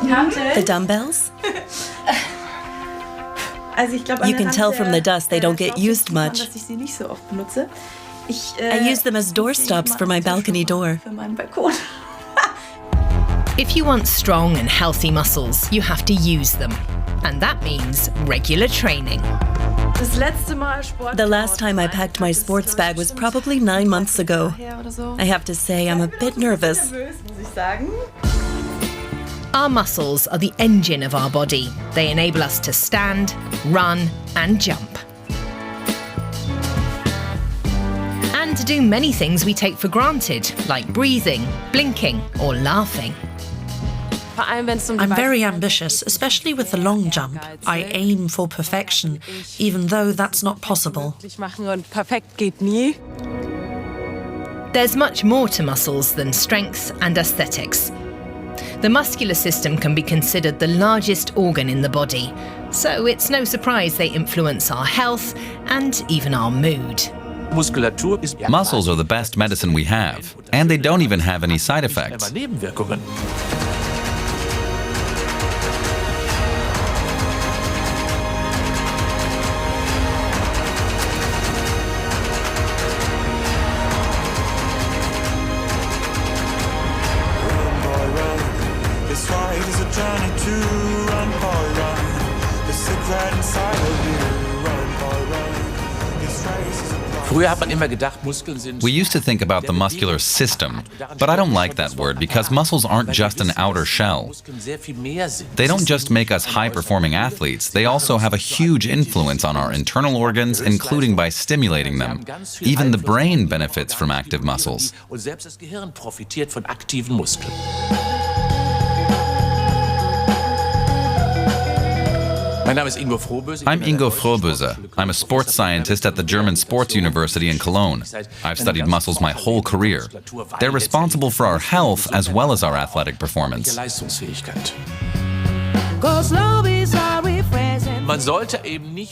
The dumbbells? You can tell from the dust they don't get used much. I use them as doorstops for my balcony door. If you want strong and healthy muscles, you have to use them. And that means regular training. The last time I packed my sports bag was probably 9 months ago. I have to say, I'm a bit nervous. Our muscles are the engine of our body. They enable us to stand, run, and jump. And to do many things we take for granted, like breathing, blinking, or laughing. I'm very ambitious, especially with the long jump. I aim for perfection, even though that's not possible. There's much more to muscles than strength and aesthetics. The muscular system can be considered the largest organ in the body, so it's no surprise they influence our health and even our mood. Muscles are the best medicine we have, and they don't even have any side effects. We used to think about the muscular system, but I don't like that word because muscles aren't just an outer shell. They don't just make us high-performing athletes, they also have a huge influence on our internal organs, including by stimulating them. Even the brain benefits from active muscles. I'm Ingo Frohböse. I'm a sports scientist at the German Sports University in Cologne. I've studied muscles my whole career. They're responsible for our health as well as our athletic performance.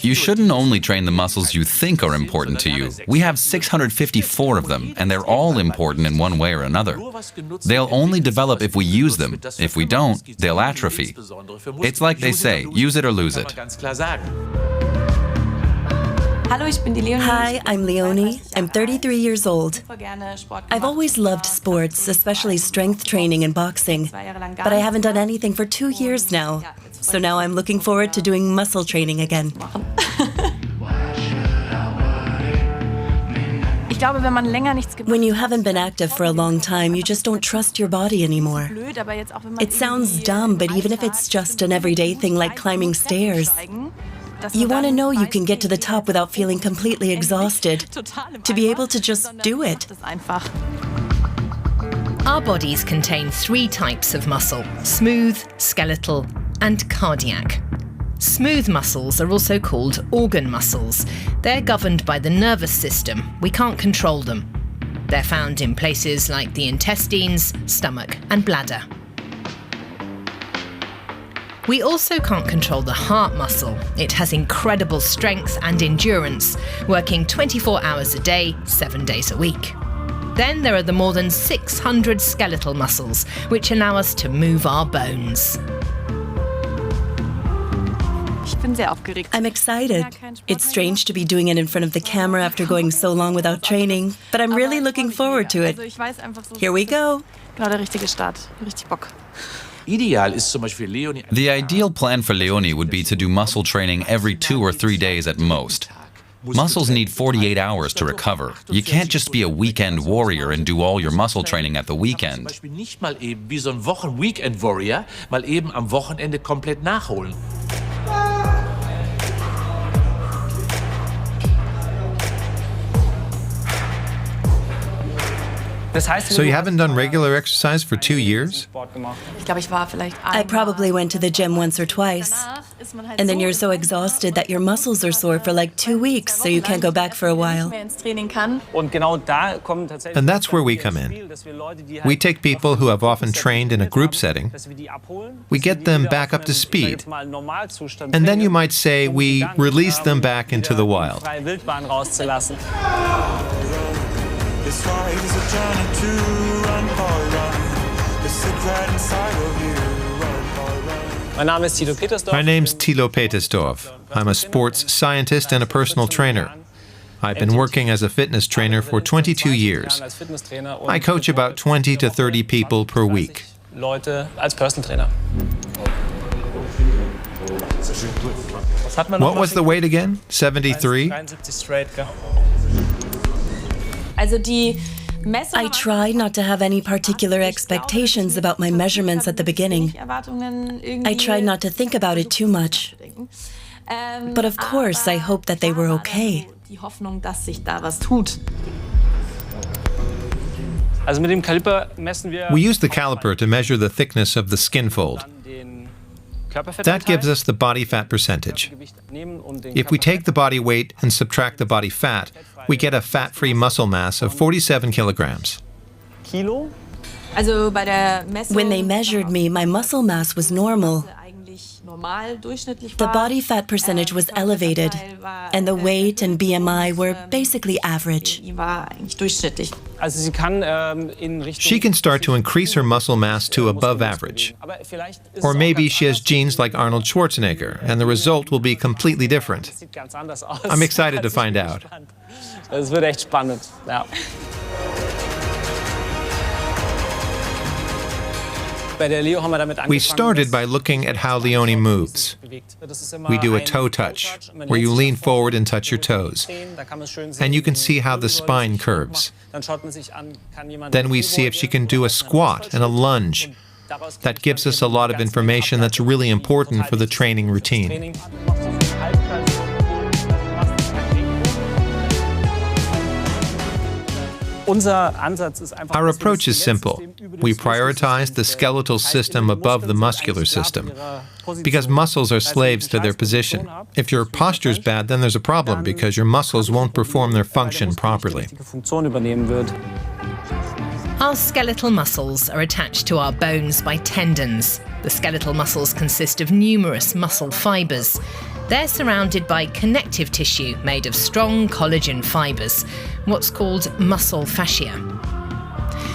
You shouldn't only train the muscles you think are important to you. We have 654 of them, and they're all important in one way or another. They'll only develop if we use them. If we don't, they'll atrophy. It's like they say, use it or lose it. Hi, I'm Leonie. I'm 33 years old. I've always loved sports, especially strength training and boxing, but I haven't done anything for 2 years now. So now I'm looking forward to doing muscle training again. When you haven't been active for a long time, you just don't trust your body anymore. It sounds dumb, but even if it's just an everyday thing like climbing stairs, you want to know you can get to the top without feeling completely exhausted, to be able to just do it. Our bodies contain 3 types of muscle: smooth, skeletal, and cardiac. Smooth muscles are also called organ muscles. They're governed by the nervous system. We can't control them. They're found in places like the intestines, stomach, and bladder. We also can't control the heart muscle. It has incredible strength and endurance, working 24 hours a day, 7 days a week. Then there are the more than 600 skeletal muscles, which allow us to move our bones. I'm excited. It's strange to be doing it in front of the camera after going so long without training, but I'm really looking forward to it. Here we go. The ideal plan for Leonie would be to do muscle training every 2 or 3 days at most. Muscles need 48 hours to recover. You can't just be a weekend warrior and do all your muscle training at the weekend. So you haven't done regular exercise for 2 years? I probably went to the gym once or twice. And then you're so exhausted that your muscles are sore for like 2 weeks, so you can't go back for a while. And that's where we come in. We take people who have often trained in a group setting, we get them back up to speed, and then you might say we release them back into the wild. This ride is a journey to run, boy, run. The secret inside of you, run, boy, run. My name's Thilo Petersdorf. I'm a sports scientist and a personal trainer. I've been working as a fitness trainer for 22 years. I coach about 20 to 30 people per week. What was the weight again? 73? I try not to have any particular expectations about my measurements at the beginning. I try not to think about it too much. But of course, I hope that they were okay. We use the caliper to measure the thickness of the skin fold. That gives us the body fat percentage. If we take the body weight and subtract the body fat, we get a fat-free muscle mass of 47 kilograms. When they measured me, my muscle mass was normal. The body fat percentage was elevated, and the weight and BMI were basically average. She can start to increase her muscle mass to above average. Or maybe she has genes like Arnold Schwarzenegger, and the result will be completely different. I'm excited to find out. We started by looking at how Leonie moves. We do a toe touch, where you lean forward and touch your toes. And you can see how the spine curves. Then we see if she can do a squat and a lunge. That gives us a lot of information that's really important for the training routine. Our approach is simple. We prioritize the skeletal system above the muscular system, because muscles are slaves to their position. If your posture's bad, then there's a problem, because your muscles won't perform their function properly. Our skeletal muscles are attached to our bones by tendons. The skeletal muscles consist of numerous muscle fibers. They're surrounded by connective tissue made of strong collagen fibers, what's called muscle fascia.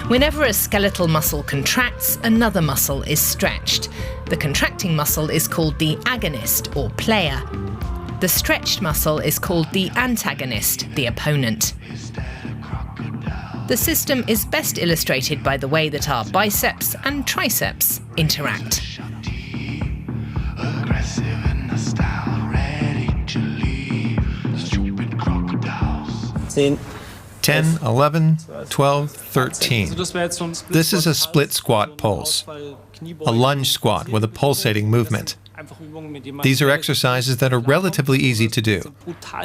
Whenever a skeletal muscle contracts, another muscle is stretched. The contracting muscle is called the agonist, or player. The stretched muscle is called the antagonist, the opponent. The system is best illustrated by the way that our biceps and triceps interact. 10, 11, 12, 13. This is a split squat pulse, a lunge squat with a pulsating movement. These are exercises that are relatively easy to do.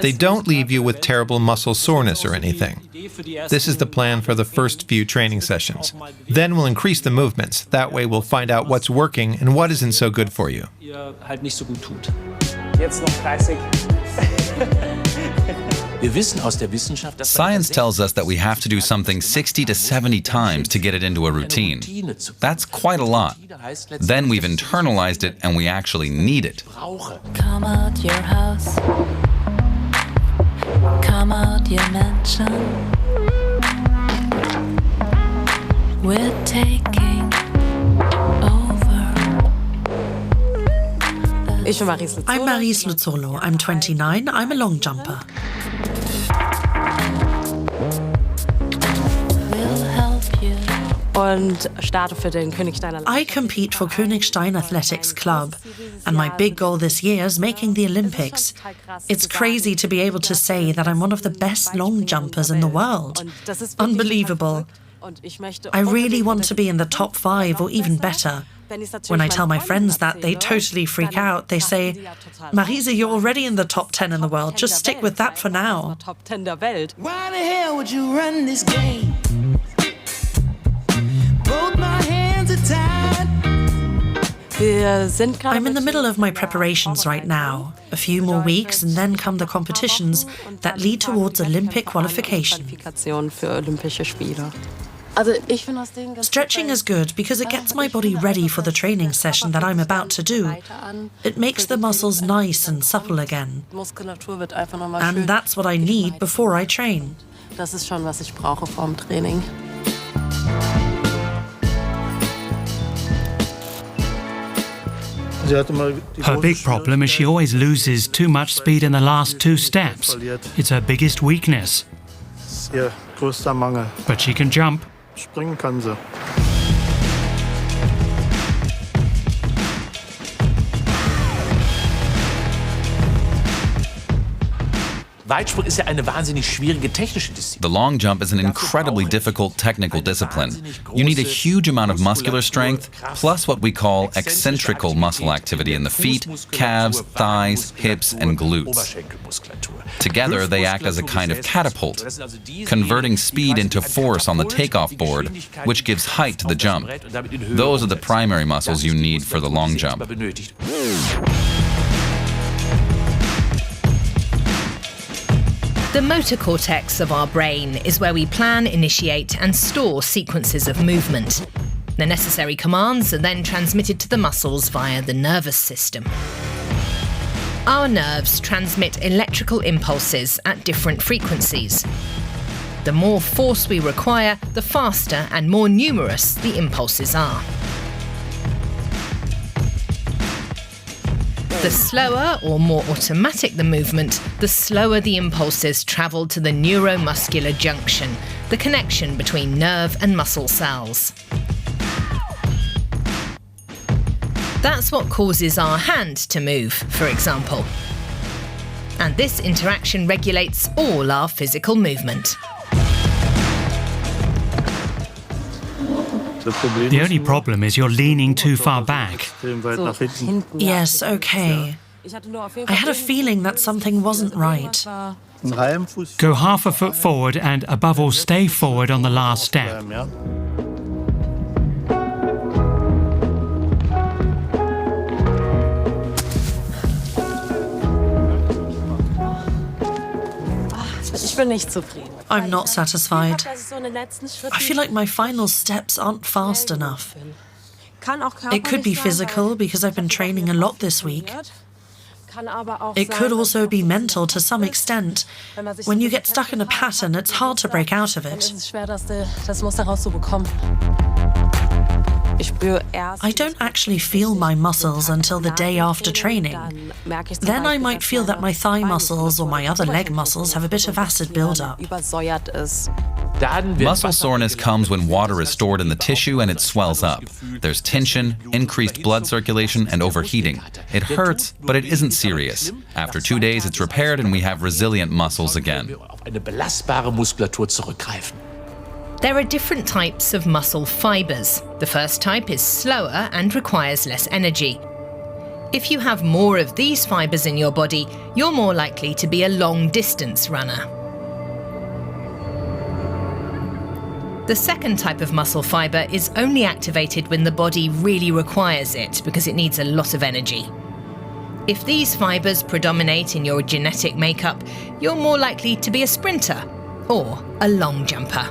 They don't leave you with terrible muscle soreness or anything. This is the plan for the first few training sessions. Then we'll increase the movements. That way we'll find out what's working and what isn't so good for you. Science tells us that we have to do something 60 to 70 times to get it into a routine. That's quite a lot. Then we've internalized it and we actually need it. Come out your house. Come out your mansion. We're taking over. I'm Maris Luzzolo. I'm 29. I'm a long jumper. I compete for Königstein Athletics Club, and my big goal this year is making the Olympics. It's crazy to be able to say that I'm one of the best long jumpers in the world. Unbelievable. I really want to be in the top 5 or even better. When I tell my friends that, they totally freak out. They say, Marise, you're already in the top 10 in the world. Just stick with that for now. Why the hell would you run this game? Both my hands are tied. I'm in the middle of my preparations right now. A few more weeks and then come the competitions that lead towards Olympic qualification. Stretching is good because it gets my body ready for the training session that I'm about to do. It makes the muscles nice and supple again. And that's what I need before I train. Das ist schon, was ich brauche vorm Training. Her big problem is she always loses too much speed in the last 2 steps. It's her biggest weakness. But she can jump. The long jump is an incredibly difficult technical discipline. You need a huge amount of muscular strength, plus what we call eccentrical muscle activity in the feet, calves, thighs, hips, and glutes. Together, they act as a kind of catapult, converting speed into force on the takeoff board, which gives height to the jump. Those are the primary muscles you need for the long jump. The motor cortex of our brain is where we plan, initiate, and store sequences of movement. The necessary commands are then transmitted to the muscles via the nervous system. Our nerves transmit electrical impulses at different frequencies. The more force we require, the faster and more numerous the impulses are. The slower or more automatic the movement, the slower the impulses travel to the neuromuscular junction, the connection between nerve and muscle cells. That's what causes our hand to move, for example. And this interaction regulates all our physical movement. The only problem is you're leaning too far back. Yes, okay. I had a feeling that something wasn't right. Go half a foot forward and, above all, stay forward on the last step. I'm not satisfied. I feel like my final steps aren't fast enough. It could be physical because I've been training a lot this week. It could also be mental to some extent. When you get stuck in a pattern, it's hard to break out of it. I don't actually feel my muscles until the day after training. Then I might feel that my thigh muscles or my other leg muscles have a bit of acid buildup. Muscle soreness comes when water is stored in the tissue and it swells up. There's tension, increased blood circulation, and overheating. It hurts, but it isn't serious. After 2 days, it's repaired and we have resilient muscles again. There are different types of muscle fibers. The first type is slower and requires less energy. If you have more of these fibers in your body, you're more likely to be a long-distance runner. The second type of muscle fiber is only activated when the body really requires it because it needs a lot of energy. If these fibers predominate in your genetic makeup, you're more likely to be a sprinter or a long jumper.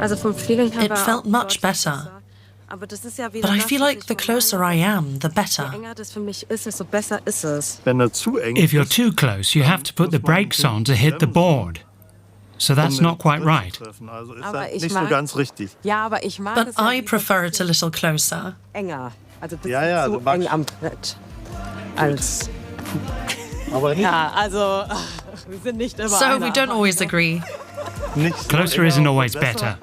It felt much better. But I feel like the closer I am, the better. If you're too close, you have to put the brakes on to hit the board. So that's not quite right. But I prefer it a little closer. So we don't always agree. Closer isn't always better.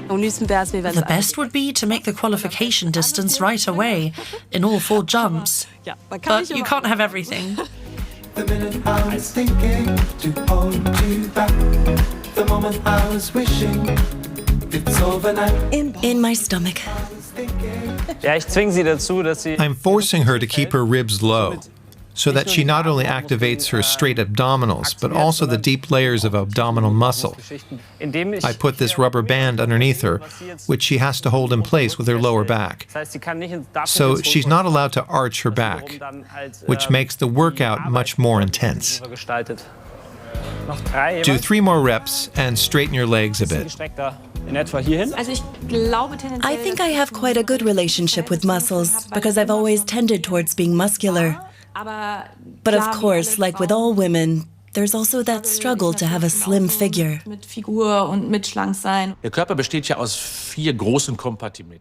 The best would be to make the qualification distance right away in all 4 jumps. But you can't have everything. The minute I was thinking to hold you back, the moment I was wishing it's overnight. In my stomach. I'm forcing her to keep her ribs low, so that she not only activates her straight abdominals, but also the deep layers of abdominal muscle. I put this rubber band underneath her, which she has to hold in place with her lower back. So she's not allowed to arch her back, which makes the workout much more intense. Do 3 more reps and straighten your legs a bit. I think I have quite a good relationship with muscles because I've always tended towards being muscular. But of course, like with all women, there's also that struggle to have a slim figure.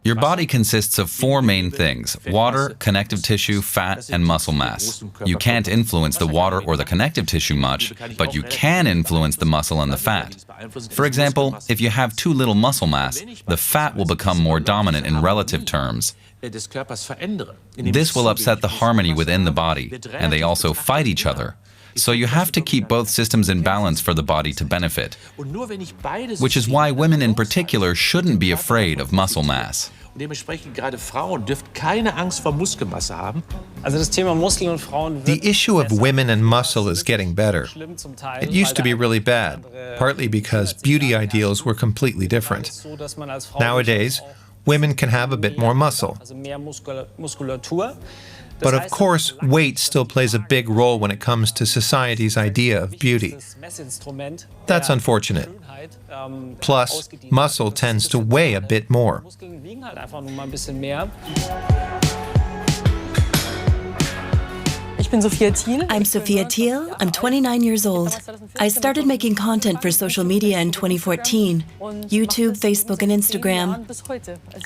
Your body consists of 4 main things: water, connective tissue, fat, and muscle mass. You can't influence the water or the connective tissue much, but you can influence the muscle and the fat. For example, if you have too little muscle mass, the fat will become more dominant in relative terms. This will upset the harmony within the body, and they also fight each other. So you have to keep both systems in balance for the body to benefit, which is why women in particular shouldn't be afraid of muscle mass. The issue of women and muscle is getting better. It used to be really bad, partly because beauty ideals were completely different. Nowadays, women can have a bit more muscle. But of course, weight still plays a big role when it comes to society's idea of beauty. That's unfortunate. Plus, muscle tends to weigh a bit more. I'm Sophia Thiel. I'm 29 years old. I started making content for social media in 2014, YouTube, Facebook, and Instagram.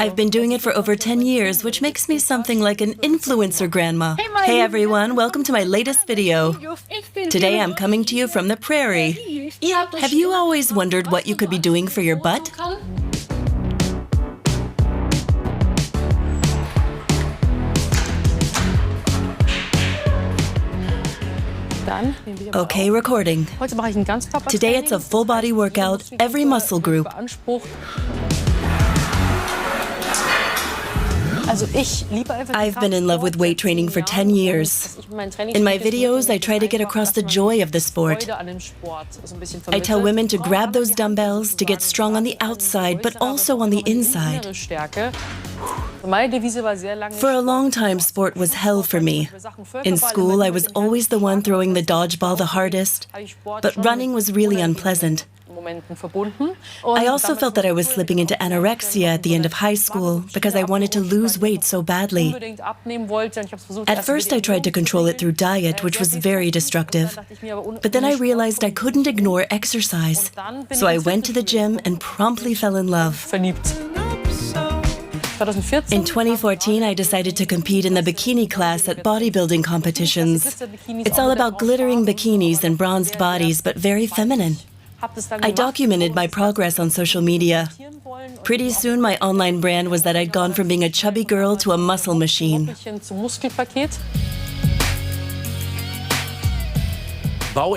I've been doing it for over 10 years, which makes me something like an influencer grandma. Hey everyone, welcome to my latest video. Today I'm coming to you from the prairie. Have you always wondered what you could be doing for your butt? Okay, recording. Today it's a full body workout, every muscle group. I've been in love with weight training for 10 years. In my videos, I try to get across the joy of the sport. I tell women to grab those dumbbells, to get strong on the outside, but also on the inside. For a long time, sport was hell for me. In school, I was always the one throwing the dodgeball the hardest, but running was really unpleasant. I also felt that I was slipping into anorexia at the end of high school because I wanted to lose weight so badly. At first, I tried to control it through diet, which was very destructive. But then I realized I couldn't ignore exercise. So I went to the gym and promptly fell in love. In 2014, I decided to compete in the bikini class at bodybuilding competitions. It's all about glittering bikinis and bronzed bodies, but very feminine. I documented my progress on social media. Pretty soon, my online brand was that I'd gone from being a chubby girl to a muscle machine. A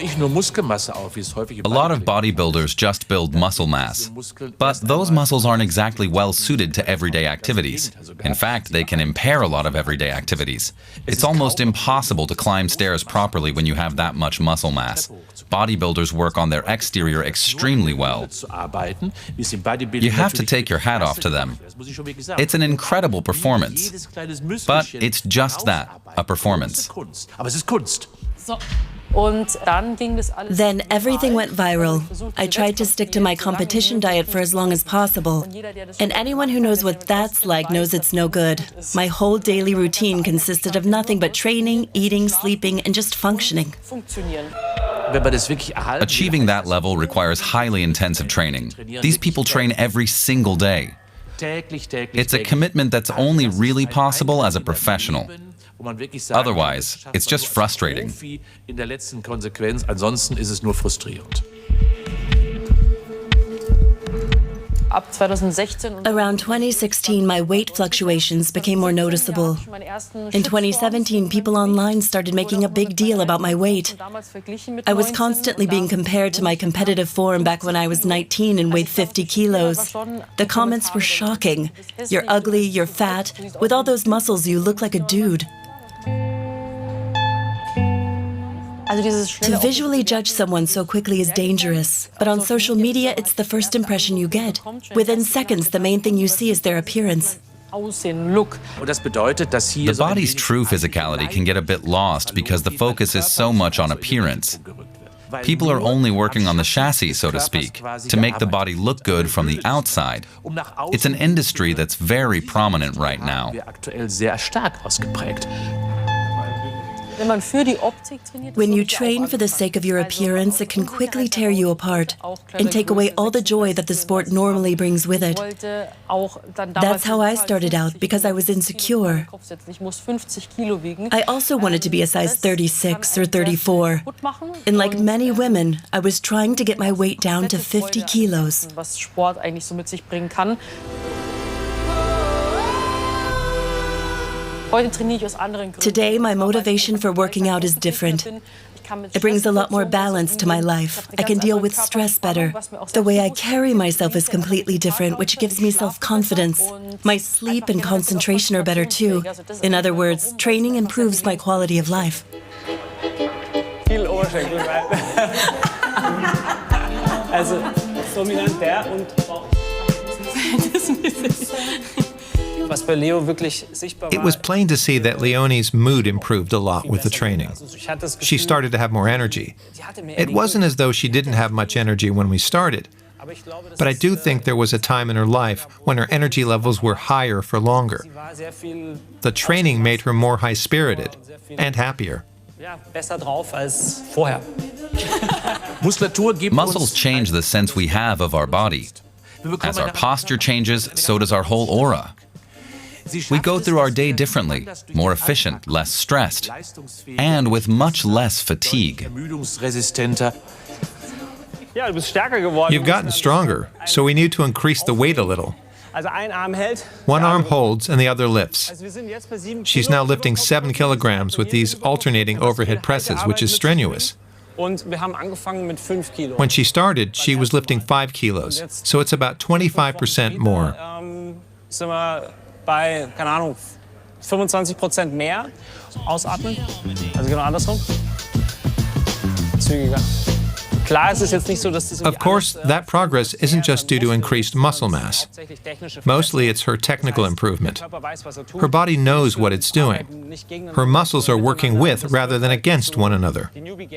lot of bodybuilders just build muscle mass, but those muscles aren't exactly well suited to everyday activities. In fact, they can impair a lot of everyday activities. It's almost impossible to climb stairs properly when you have that much muscle mass. Bodybuilders work on their exterior extremely well. You have to take your hat off to them. It's an incredible performance, but it's just that, a performance. Then everything went viral. I tried to stick to my competition diet for as long as possible. And anyone who knows what that's like knows it's no good. My whole daily routine consisted of nothing but training, eating, sleeping, and just functioning. Achieving that level requires highly intensive training. These people train every single day. It's a commitment that's only really possible as a professional. Otherwise, it's just frustrating. Around 2016, my weight fluctuations became more noticeable. In 2017, people online started making a big deal about my weight. I was constantly being compared to my competitive form back when I was 19 and weighed 50 kilos. The comments were shocking. You're ugly, you're fat. With all those muscles, you look like a dude. To visually judge someone so quickly is dangerous, but on social media, it's the first impression you get. Within seconds, the main thing you see is their appearance. The body's true physicality can get a bit lost because the focus is so much on appearance. People are only working on the chassis, so to speak, to make the body look good from the outside. It's an industry that's very prominent right now. When you train for the sake of your appearance, it can quickly tear you apart and take away all the joy that the sport normally brings with it. That's how I started out, because I was insecure. I also wanted to be a size 36 or 34. And like many women, I was trying to get my weight down to 50 kilos. Today, my motivation for working out is different. It brings a lot more balance to my life. I can deal with stress better. The way I carry myself is completely different, which gives me self-confidence. My sleep and concentration are better too. In other words, training improves my quality of life. It was plain to see that Leonie's mood improved a lot with the training. She started to have more energy. It wasn't as though she didn't have much energy when we started, but I do think there was a time in her life when her energy levels were higher for longer. The training made her more high-spirited and happier. Muscles change the sense we have of our body. As our posture changes, so does our whole aura. We go through our day differently, more efficient, less stressed, and with much less fatigue. You've gotten stronger, so we need to increase the weight a little. One arm holds and the other lifts. She's now lifting 7 kilograms with these alternating overhead presses, which is strenuous. When she started, she was lifting 5 kilos, so it's about 25% more. Bei, keine Ahnung, 25% mehr ausatmen. Also genau andersrum. Zügiger. Klar, es ist jetzt nicht so, dass das Of course, that progress isn't just due to increased muscle mass. Mostly it's her technical improvement. Her body knows what it's doing. Her muscles are working with rather than against one another.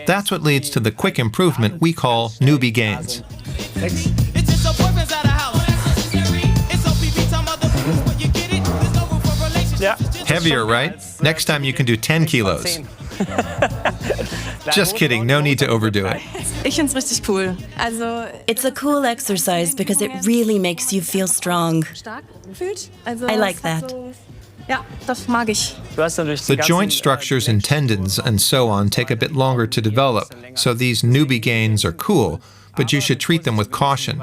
That's what leads to the quick improvement we call newbie gains. Heavier, right? Next time you can do 10 kilos. Just kidding, no need to overdo it. It's a cool exercise because it really makes you feel strong. I like that. The joint structures and tendons and so on take a bit longer to develop, so these newbie gains are cool, but you should treat them with caution,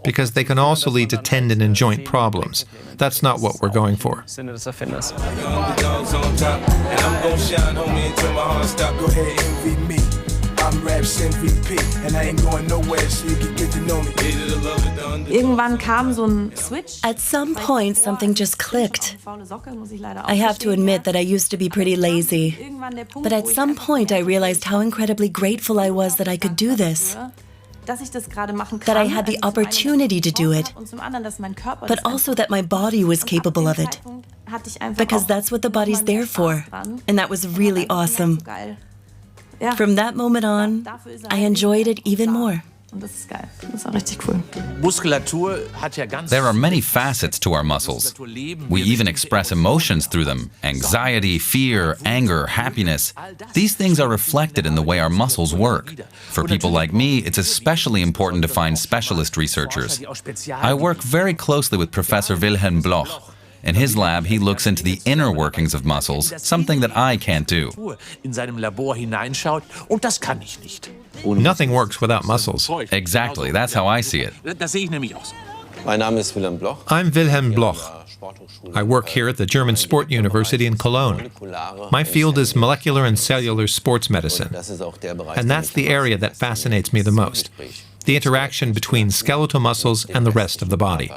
because they can also lead to tendon and joint problems. That's not what we're going for. At some point, something just clicked. I have to admit that I used to be pretty lazy. But at some point, I realized how incredibly grateful I was that I could do this. That I had the opportunity to do it, but also that my body was capable of it. Because that's what the body's there for. And that was really awesome. From that moment on, I enjoyed it even more. There are many facets to our muscles. We even express emotions through them: anxiety, fear, anger, happiness. These things are reflected in the way our muscles work. For people like me, it's especially important to find specialist researchers. I work very closely with Professor Wilhelm Bloch. In his lab, he looks into the inner workings of muscles, something that I can't do. Nothing works without muscles. Exactly, that's how I see it. I'm Wilhelm Bloch. I work here at the German Sport University in Cologne. My field is molecular and cellular sports medicine, and that's the area that fascinates me the most, the interaction between skeletal muscles and the rest of the body.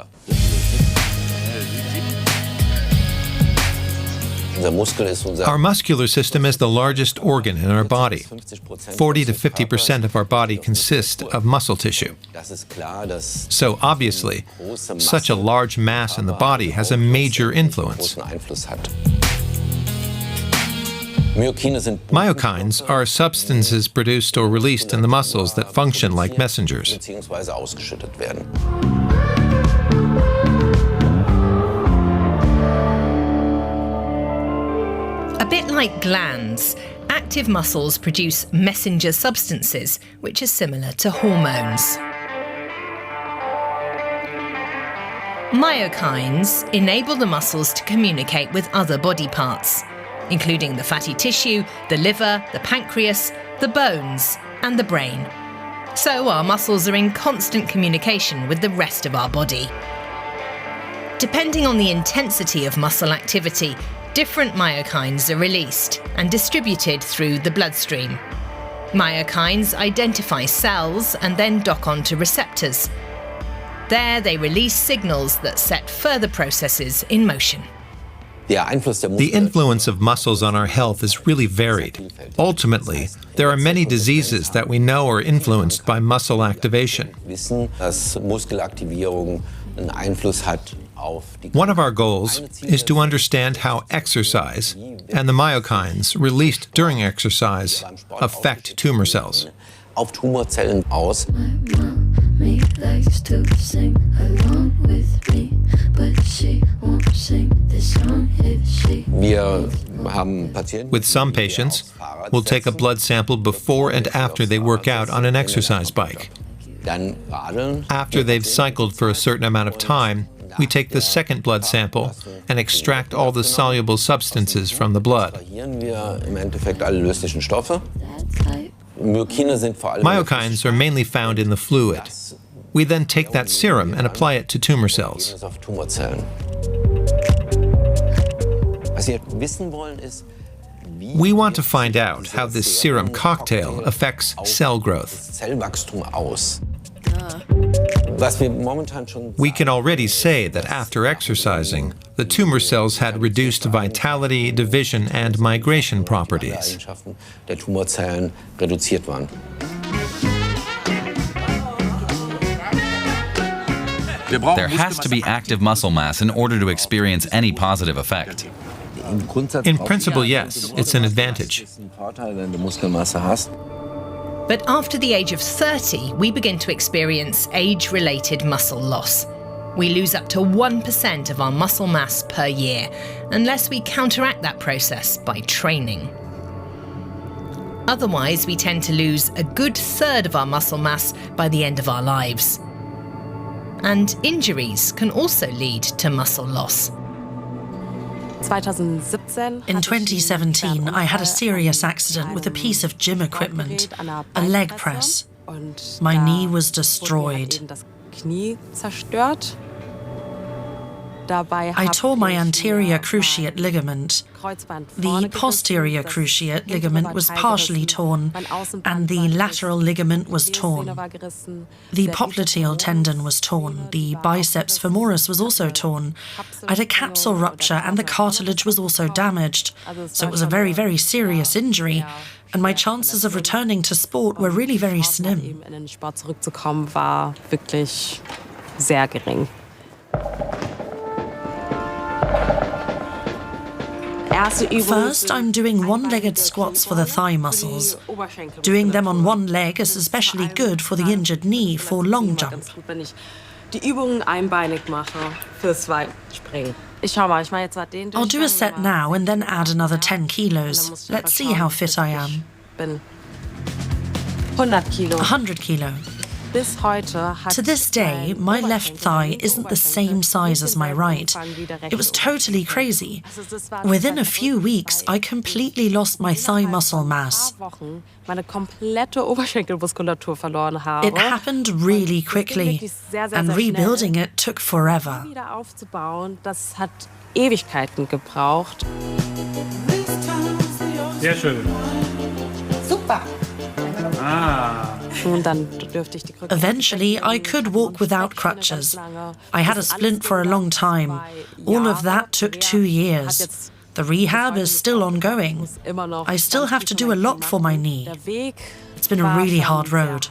Our muscular system is the largest organ in our body. 40 to 50% of our body consists of muscle tissue. So obviously, such a large mass in the body has a major influence. Myokines are substances produced or released in the muscles that function like messengers. A bit like glands, active muscles produce messenger substances, which are similar to hormones. Myokines enable the muscles to communicate with other body parts, including the fatty tissue, the liver, the pancreas, the bones, and the brain. So our muscles are in constant communication with the rest of our body. Depending on the intensity of muscle activity, different myokines are released and distributed through the bloodstream. Myokines identify cells and then dock onto receptors. There they release signals that set further processes in motion. The influence of muscles on our health is really varied. Ultimately, there are many diseases that we know are influenced by muscle activation. One of our goals is to understand how exercise and the myokines released during exercise affect tumor cells. Me likes to sing along with me, but she won't sing this song if she. With some patients, we'll take a blood sample before and after they work out on an exercise bike. After they've cycled for a certain amount of time, we take the second blood sample and extract all the soluble substances from the blood. Myokines are mainly found in the fluid. We then take that serum and apply it to tumor cells. We want to find out how this serum cocktail affects cell growth. We can already say that after exercising, the tumor cells had reduced vitality, division, and migration properties. There has to be active muscle mass in order to experience any positive effect. In principle, yes, it's an advantage. But after the age of 30, we begin to experience age-related muscle loss. We lose up to 1% of our muscle mass per year, unless we counteract that process by training. Otherwise, we tend to lose a good third of our muscle mass by the end of our lives. And injuries can also lead to muscle loss. In 2017, I had a serious accident with a piece of gym equipment, a leg press. My knee was destroyed. I tore my anterior cruciate ligament. The posterior cruciate ligament was partially torn, and the lateral ligament was torn. The popliteal tendon was torn. The biceps femoris was also torn. I had a capsule rupture, and the cartilage was also damaged. So it was a very, very serious injury, and my chances of returning to sport were really very slim. First, I'm doing one-legged squats for the thigh muscles. Doing them on one leg is especially good for the injured knee for long jump. I'll do a set now and then add another 10 kilos. Let's see how fit I am. 100 kilo. To this day, my left thigh isn't the same size as my right. It was totally crazy. Within a few weeks, I completely lost my thigh muscle mass. It happened really quickly, and rebuilding it took forever. Sehr schön. Super. Eventually, I could walk without crutches. I had a splint for a long time. All of that took 2 years. The rehab is still ongoing. I still have to do a lot for my knee. It's been a really hard road.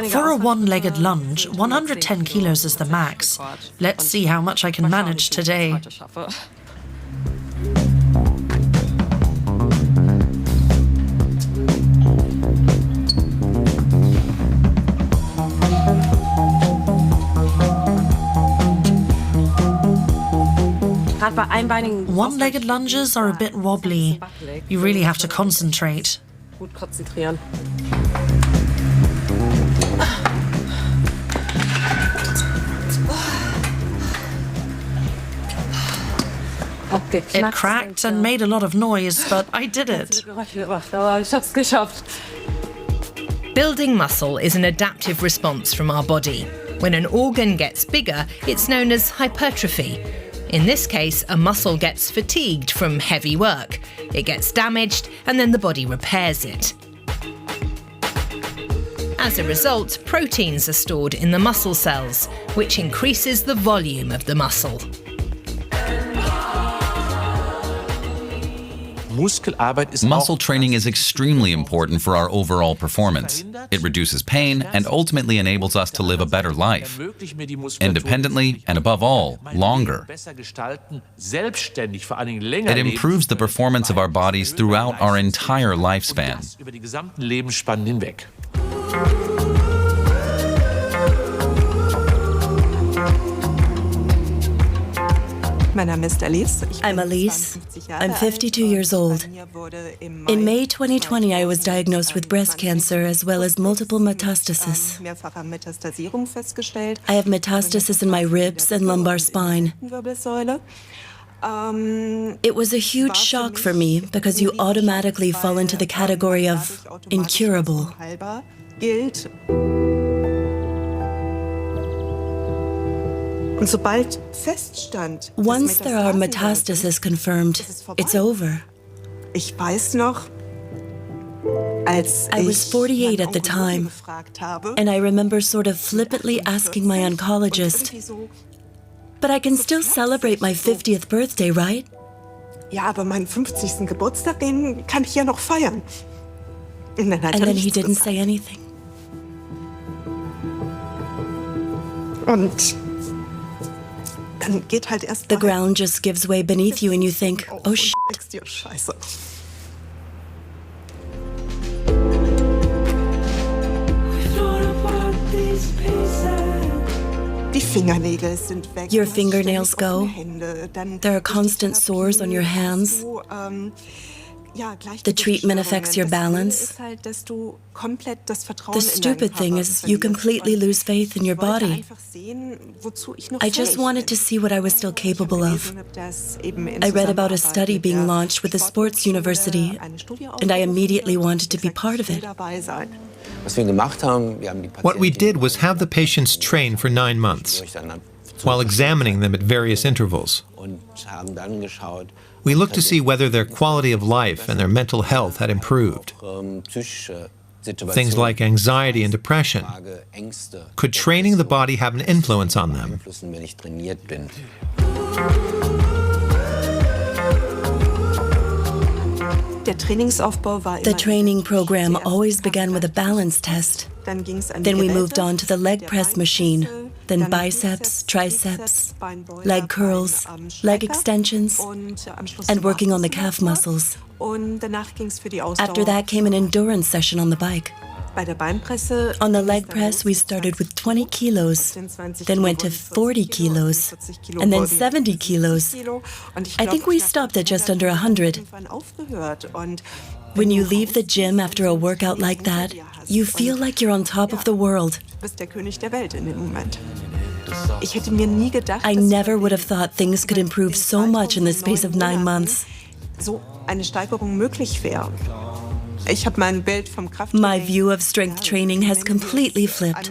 For a one-legged lunge, 110 kilos is the max. Let's see how much I can manage today. One-legged lunges are a bit wobbly. You really have to concentrate. It cracked and made a lot of noise, but I did it. Building muscle is an adaptive response from our body. When an organ gets bigger, it's known as hypertrophy. In this case, a muscle gets fatigued from heavy work. It gets damaged, and then the body repairs it. As a result, proteins are stored in the muscle cells, which increases the volume of the muscle. Muscle training is extremely important for our overall performance. It reduces pain and ultimately enables us to live a better life, independently and above all, longer. It improves the performance of our bodies throughout our entire lifespan. I'm Elise. I'm 52 years old. In May 2020, I was diagnosed with breast cancer as well as multiple metastasis. I have metastasis in my ribs and lumbar spine. It was a huge shock for me because you automatically fall into the category of incurable. Once there are metastases confirmed, it's over. I was 48 at the time, and I remember sort of flippantly asking my oncologist, "But I can still celebrate my 50th birthday, right?" And then he didn't say anything. The ground just gives way beneath you and you think, oh shit. Your fingernails go. There are constant sores on your hands. The treatment affects your balance. The stupid thing is you completely lose faith in your body. I just wanted to see what I was still capable of. I read about a study being launched with a sports university, and I immediately wanted to be part of it. What we did was have the patients train for 9 months, while examining them at various intervals. We looked to see whether their quality of life and their mental health had improved. Things like anxiety and depression. Could training the body have an influence on them? The training program always began with a balance test. Then we moved on to the leg press machine, then biceps, triceps, leg curls, leg extensions, and working on the calf muscles. After that came an endurance session on the bike. On the leg press, we started with 20 kilos, then went to 40 kilos, and then 70 kilos. I think we stopped at just under 100. When you leave the gym after a workout like that, you feel like you're on top of the world. I never would have thought things could improve so much in the space of 9 months. My view of strength training has completely flipped.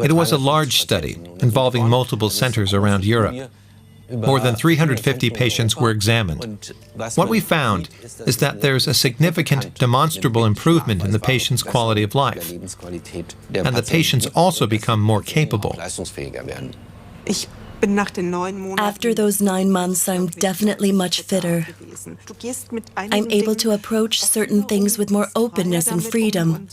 It was a large study involving multiple centers around Europe. More than 350 patients were examined. What we found is that there's a significant demonstrable improvement in the patient's quality of life, and the patients also become more capable. After those 9 months, I'm definitely much fitter. I'm able to approach certain things with more openness and freedom.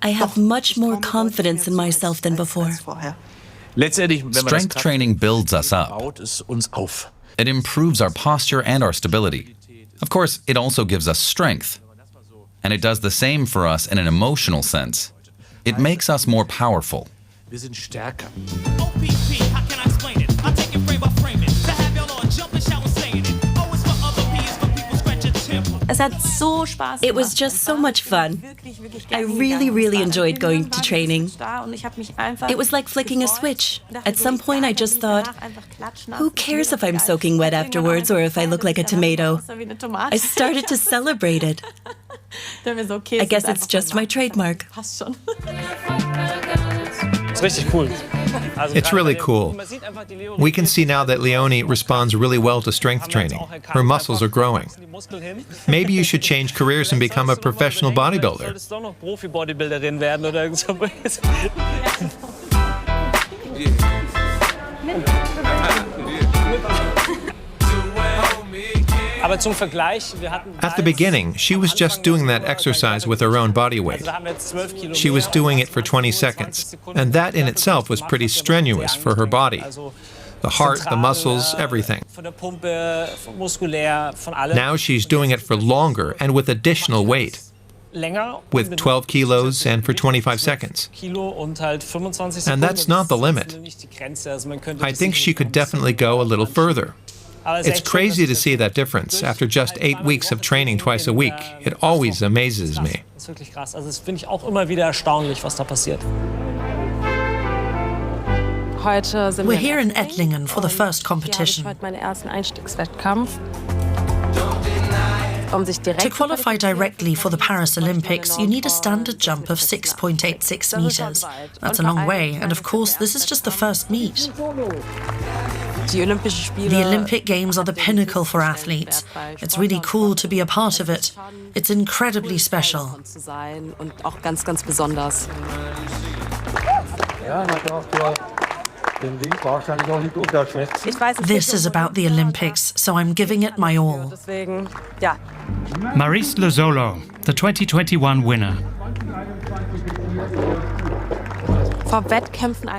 I have much more confidence in myself than before. Strength training builds us up. It improves our posture and our stability. Of course, it also gives us strength. And it does the same for us in an emotional sense. It makes us more powerful. Wir sind stärker. It was just so much fun. I really enjoyed going to training. It was like flicking a switch. At some point I just thought, who cares if I'm soaking wet afterwards or if I look like a tomato? I started to celebrate it. I guess it's just my trademark. It's really cool. We can see now that Leonie responds really well to strength training. Her muscles are growing. Maybe you should change careers and become a professional bodybuilder. At the beginning, she was just doing that exercise with her own body weight. She was doing it for 20 seconds, and that in itself was pretty strenuous for her body. The heart, the muscles, everything. Now she's doing it for longer and with additional weight, with 12 kilos and for 25 seconds. And that's not the limit. I think she could definitely go a little further. It's crazy to see that difference after just 8 weeks of training twice a week. It always amazes me. We're here in Ettlingen for the first competition. To qualify directly for the Paris Olympics, you need a standard jump of 6.86 meters. That's a long way, and of course, this is just the first meet. The Olympic Games are the pinnacle for athletes. It's really cool to be a part of it. It's incredibly special. This is about the Olympics, so I'm giving it my all. Maurice Lozolo, the 2021 winner.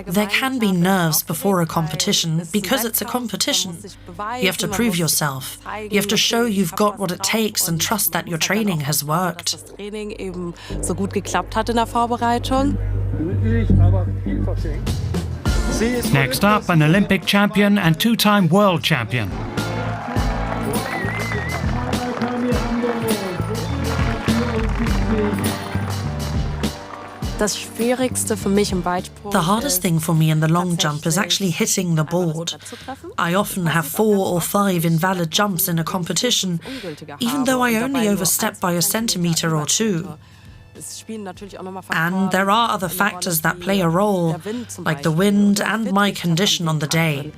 There can be nerves before a competition because it's a competition. You have to prove yourself. You have to show you've got what it takes and trust that your training has worked. Next up, an Olympic champion and two-time world champion. The hardest thing for me in the long jump is actually hitting the board. I often have 4 or 5 invalid jumps in a competition, even though I only overstep by a centimeter or 2. And there are other factors that play a role, like the wind and my condition on the day.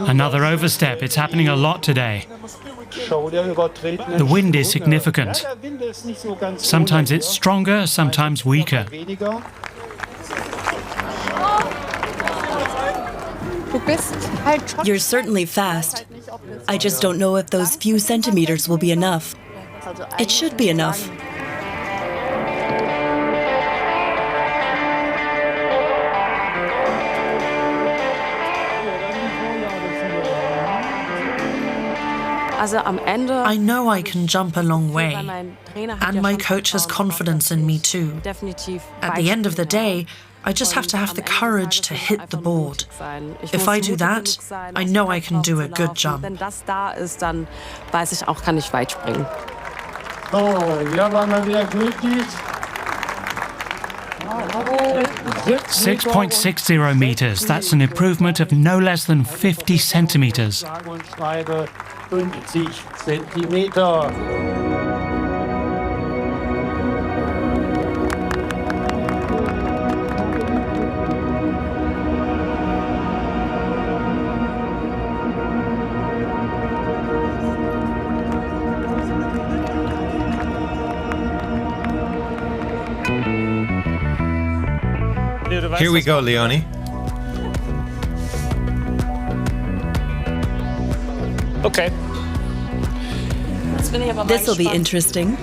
Another overstep. It's happening a lot today. The wind is significant. Sometimes it's stronger, sometimes weaker. You're certainly fast. I just don't know if those few centimeters will be enough. It should be enough. I know I can jump a long way, and my coach has confidence in me too. At the end of the day, I just have to have the courage to hit the board. If I do that, I know I can do a good jump. 6.60 meters. That's an improvement of no less than 50 centimeters. Here we go, Leonie. Okay. This'll be interesting.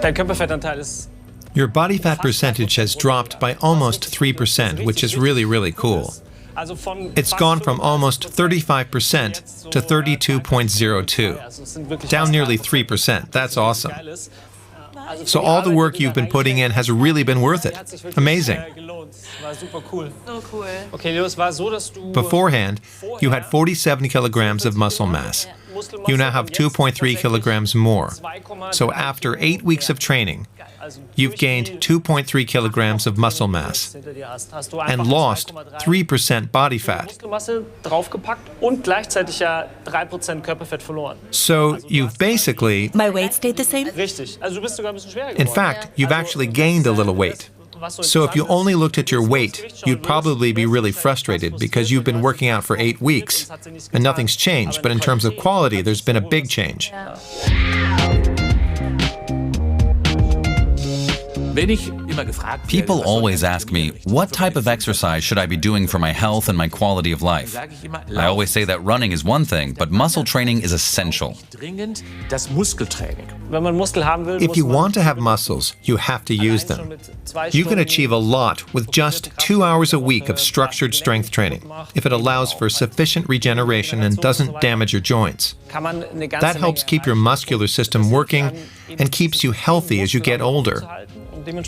Dein Körperfettanteil ist Your body fat percentage has dropped by almost 3%, which is really, really cool. It's gone from almost 35% to 32.02, down nearly 3%. That's awesome. So all the work you've been putting in has really been worth it. Amazing. Beforehand, you had 47 kilograms of muscle mass. You now have 2.3 kilograms more. So after 8 weeks of training, you've gained 2.3 kilograms of muscle mass and lost 3% body fat. So you've basically... My weight stayed the same? In fact, you've actually gained a little weight. So if you only looked at your weight, you'd probably be really frustrated because you've been working out for 8 weeks and nothing's changed, but in terms of quality, there's been a big change. People always ask me, what type of exercise should I be doing for my health and my quality of life? I always say that running is one thing, but muscle training is essential. If you want to have muscles, you have to use them. You can achieve a lot with just 2 hours a week of structured strength training, if it allows for sufficient regeneration and doesn't damage your joints. That helps keep your muscular system working and keeps you healthy as you get older. Another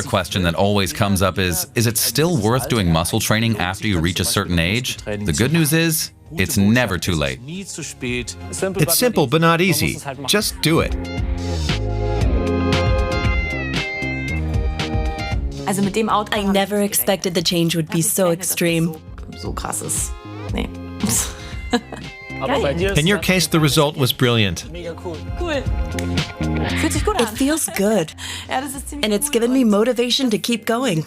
question that always comes up is it still worth doing muscle training after you reach a certain age? The good news is, it's never too late. It's simple but not easy. Just do it. I never expected the change would be so extreme. In your case, the result was brilliant. It feels good. And it's given me motivation to keep going.